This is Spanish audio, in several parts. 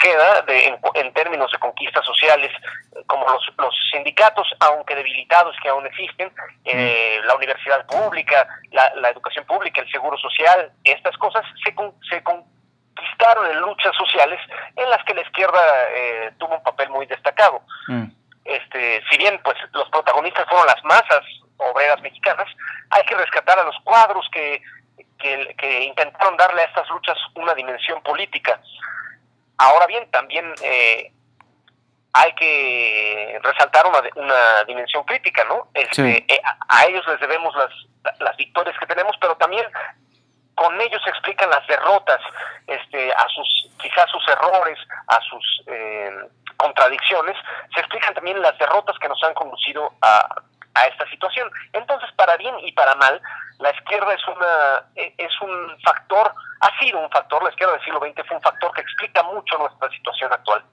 queda en términos de conquistas sociales, como los sindicatos, aunque debilitados, que aún existen, la universidad pública, la educación pública, el seguro social, estas cosas se conquistaron en luchas sociales en las que la izquierda tuvo un papel muy destacado. Si bien pues los protagonistas fueron las masas obreras mexicanas, hay que rescatar a los cuadros que intentaron darle a estas luchas una dimensión política. Ahora bien, también hay que resaltar una dimensión crítica, ¿no? A ellos les debemos las victorias que tenemos, pero también con ellos se explican las derrotas, quizás sus errores, a sus contradicciones, se explican también las derrotas que nos han conducido a esta situación. Entonces, para bien y para mal, la izquierda es un factor, ha sido un factor, la izquierda del siglo XX fue un factor que explica mucho nuestra situación actual.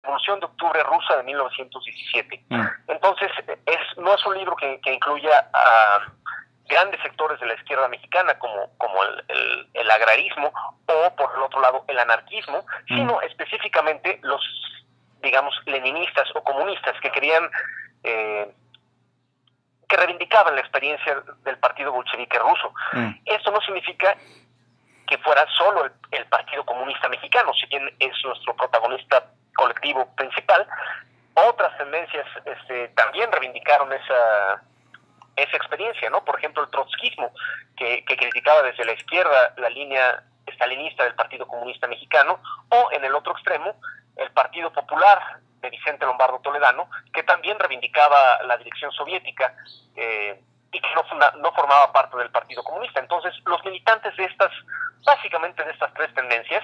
Revolución de Octubre rusa de 1917. Entonces, no es un libro que incluya a grandes sectores de la izquierda mexicana como el agrarismo o, por el otro lado, el anarquismo, sino específicamente los, digamos, leninistas o comunistas que querían, que reivindicaban la experiencia del partido bolchevique ruso. Esto no significa que fuera solo el Partido Comunista Mexicano, si bien es nuestro protagonista colectivo principal. Otras tendencias también reivindicaron esa experiencia, ¿no? Por ejemplo, el trotskismo, que criticaba desde la izquierda la línea estalinista del Partido Comunista Mexicano, o en el otro extremo, el Partido Popular de Vicente Lombardo Toledano, que también reivindicaba la dirección soviética y que no formaba parte del Partido Comunista. Entonces, los militantes básicamente de estas tres tendencias,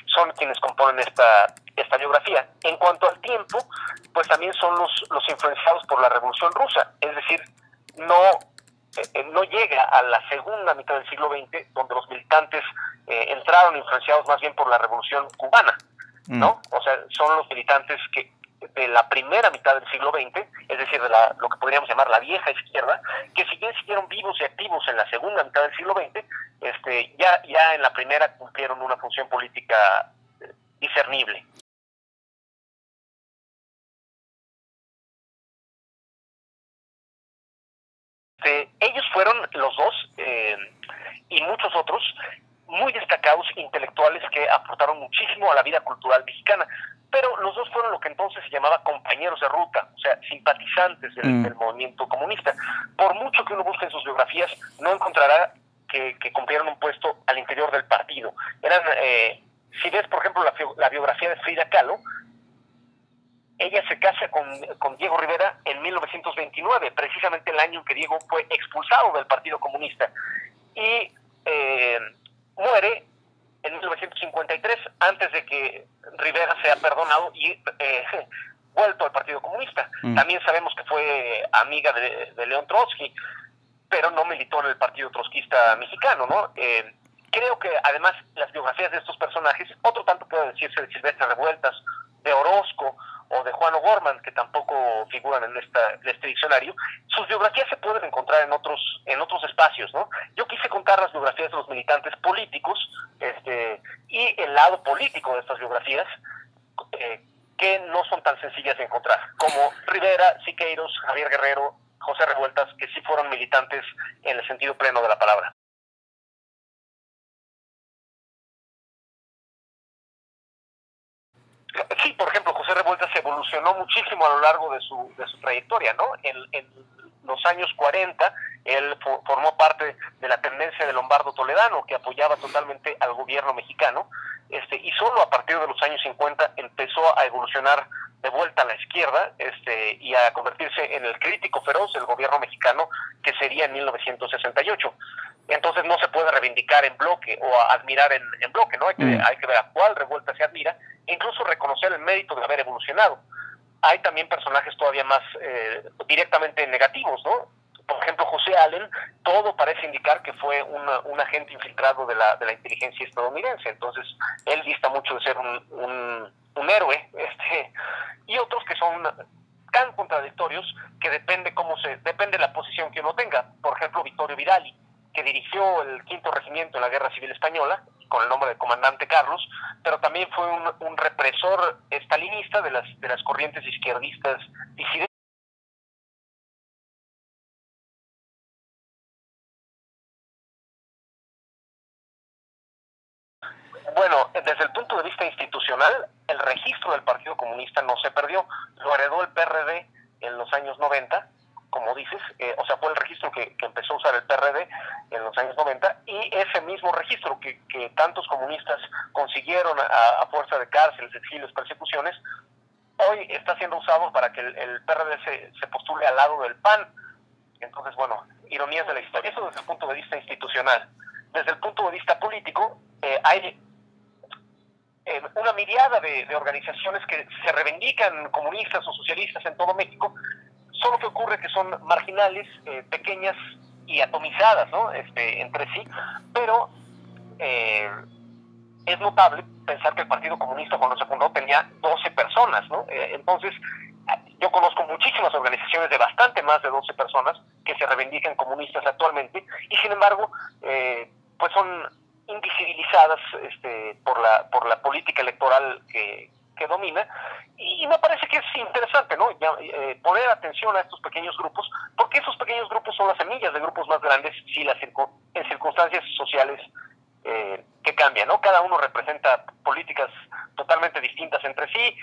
son quienes componen esta biografía. En cuanto al tiempo, pues también son los influenciados por la Revolución Rusa, es decir, no llega a la segunda mitad del siglo XX, donde los militantes entraron influenciados más bien por la Revolución Cubana, ¿no? O sea, son los militantes que de la primera mitad del siglo XX, es decir, de lo que podríamos llamar la vieja izquierda, que si bien siguieron vivos y activos en la segunda mitad del siglo XX, ya en la primera cumplieron una función política discernible. Ellos fueron los dos y muchos otros muy destacados intelectuales que aportaron muchísimo a la vida cultural mexicana, pero los dos fueron lo que entonces se llamaba compañeros de ruta, o sea, simpatizantes del movimiento comunista. Por mucho que uno busque en sus biografías, no encontrará que cumplieron un puesto al interior del partido. Eran, si ves, por ejemplo, la biografía de Frida Kahlo, ella se casa con Diego Rivera en 1929, precisamente el año en que Diego fue expulsado del Partido Comunista, y muere en 1953, antes de que Rivera sea perdonado y vuelto al Partido Comunista. También sabemos que fue amiga de León Trotsky, pero no militó en el Partido Trotskista mexicano, ¿no? Creo que además las biografías de estos personajes, otro tanto puede decirse de Silvestre Revueltas, de Orozco o de Juan O'Gorman, que tampoco figuran en este diccionario, sus biografías se pueden encontrar en otros espacios, ¿no? Yo quise contar las biografías de los militantes políticos, y el lado político de estas biografías, que no son tan sencillas de encontrar, como Rivera, Siqueiros, Javier Guerrero, José Revueltas, que sí fueron militantes en el sentido pleno de la palabra. Sí, por ejemplo, José Revueltas evolucionó muchísimo a lo largo de su trayectoria, ¿no? En los años 40, él formó parte de la tendencia de Lombardo Toledano, que apoyaba totalmente al gobierno mexicano, y solo a partir de los años 50 empezó a evolucionar de vuelta a la izquierda, y a convertirse en el crítico feroz del gobierno mexicano, que sería en 1968. Entonces no se puede reivindicar en bloque o admirar en bloque, ¿no? Hay que ver a cuál revuelta se admira, e incluso reconocer el mérito de haber evolucionado. Hay también personajes todavía más directamente negativos, ¿no? Por ejemplo, José Allen, todo parece indicar que fue un agente infiltrado de la inteligencia estadounidense. Entonces, él dista mucho de ser un héroe, y otros que son tan contradictorios que depende de la posición que uno tenga. Por ejemplo, Vittorio Vidali, que dirigió el 5º Regimiento en la Guerra Civil Española, con el nombre de Comandante Carlos, pero también fue un represor estalinista de las corrientes izquierdistas disidentes. Bueno, desde el punto de vista institucional, el registro del Partido Comunista no se perdió, lo heredó el PRD en los años 90, como dices, o sea, fue el registro que empezó a usar el PRD en los años 90, y ese mismo registro que tantos comunistas consiguieron a fuerza de cárceles, exilios, persecuciones, hoy está siendo usado para que el PRD se postule al lado del PAN. Entonces, bueno, ironías de la historia. Eso desde el punto de vista institucional. Desde el punto de vista político, hay una miriada de organizaciones que se reivindican comunistas o socialistas en todo México, solo que ocurre que son marginales, pequeñas y atomizadas, ¿no? Entre sí, pero es notable pensar que el Partido Comunista cuando se fundó tenía 12 personas, ¿no? Entonces, yo conozco muchísimas organizaciones de bastante más de 12 personas que se reivindican comunistas actualmente y sin embargo, pues son invisibilizadas por la política electoral que domina, y me parece que es interesante, ¿no? Poner atención a estos pequeños grupos, porque esos pequeños grupos son las semillas de grupos más grandes en circunstancias sociales que cambian, ¿no? Cada uno representa políticas totalmente distintas entre sí,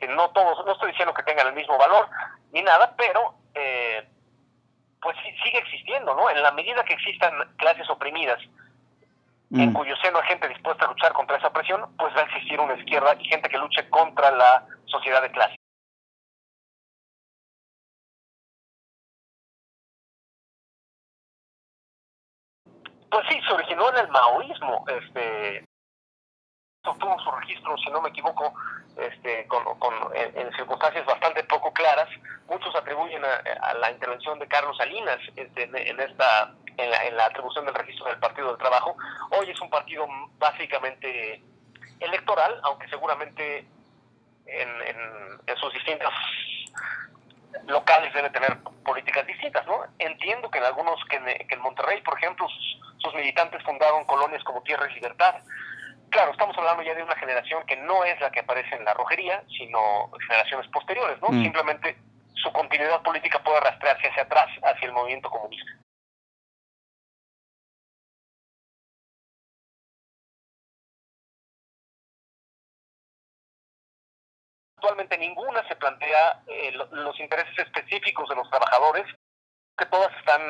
no estoy diciendo que tengan el mismo valor ni nada, pero pues sigue existiendo, ¿no? En la medida que existan clases oprimidas en cuyo seno hay gente dispuesta a luchar contra esa opresión, pues va a existir una izquierda y gente que luche contra la sociedad de clase. Pues sí, se originó en el maoísmo, tuvo su registro, si no me equivoco, en circunstancias bastante poco claras. Muchos atribuyen a la intervención de Carlos Salinas en la atribución del registro del Partido del Trabajo. Hoy es un partido básicamente electoral, aunque seguramente en sus distintas locales debe tener políticas distintas, ¿no? Entiendo que en Monterrey, por ejemplo, sus militantes fundaron colonias como Tierra y Libertad. Claro, estamos hablando ya de una generación que no es la que aparece en la rojería, sino generaciones posteriores, ¿no? Simplemente su continuidad política puede rastrearse hacia atrás, hacia el movimiento comunista. Actualmente ninguna se plantea los intereses específicos de los trabajadores, que todas están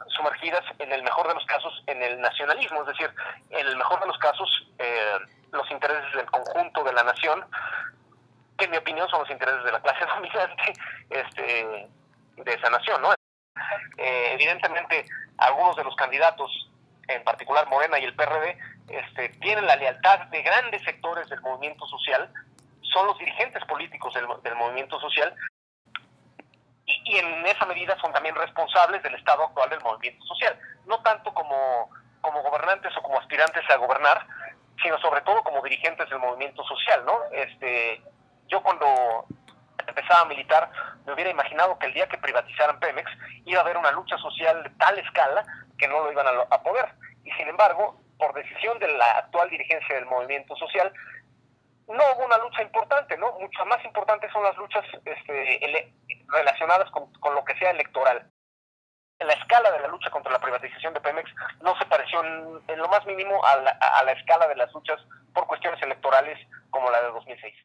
sumergidas, en el mejor de los casos, en el nacionalismo, es decir, en el mejor de los casos, los intereses del conjunto de la nación, que en mi opinión son los intereses de la clase dominante de esa nación, ¿no? Evidentemente, algunos de los candidatos, en particular Morena y el PRD, tienen la lealtad de grandes sectores del movimiento social, son los dirigentes políticos del movimiento social, y en esa medida son también responsables del estado actual del movimiento social, no tanto como gobernantes o como aspirantes a gobernar, sino sobre todo como dirigentes del movimiento social, ¿no? Yo cuando empezaba a militar me hubiera imaginado que el día que privatizaran Pemex iba a haber una lucha social de tal escala que no lo iban a poder, y sin embargo, por decisión de la actual dirigencia del movimiento social, no hubo una lucha importante, ¿no? Mucho más importantes son las luchas relacionadas con lo que sea electoral. La escala de la lucha contra la privatización de Pemex no se pareció en lo más mínimo a la escala de las luchas por cuestiones electorales como la de 2006.